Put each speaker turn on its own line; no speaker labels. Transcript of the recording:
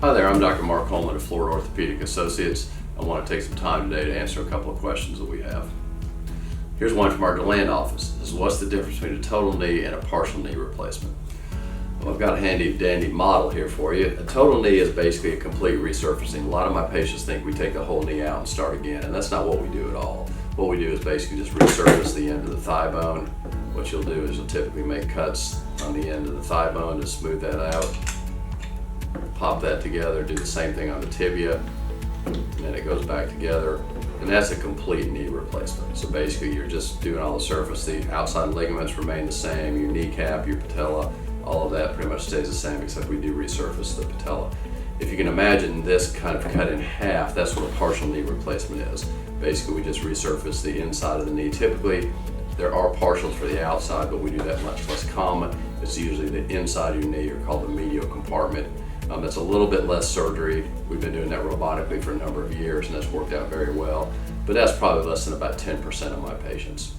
Hi there, I'm Dr. Mark Hollmann of Florida Orthopaedic Associates. I want to take some time today to answer a couple of questions that we have. Here's one from our DeLand office. This is what's the difference between a total knee and a partial knee replacement? Well, I've got a handy dandy model here for you. A total knee is basically a complete resurfacing. A lot of my patients think we take the whole knee out and start again, and that's not what we do at all. What we do is basically just resurface the end of the thigh bone. What you'll do is you'll typically make cuts on the end of the thigh bone to smooth that out. Pop that together, do the same thing on the tibia, and then it goes back together, and that's a complete knee replacement. So basically you're just doing all the surface, the outside ligaments remain the same, your kneecap, your patella, all of that pretty much stays the same, except we do resurface the patella. If you can imagine this kind of cut in half, that's what a partial knee replacement is. Basically we just resurface the inside of the knee. Typically there are partials for the outside, but we do that much less common. It's usually the inside of your knee, or called the medial compartment. That's a little bit less surgery. We've been doing that robotically for a number of years, and that's worked out very well. But that's probably less than about 10% of my patients.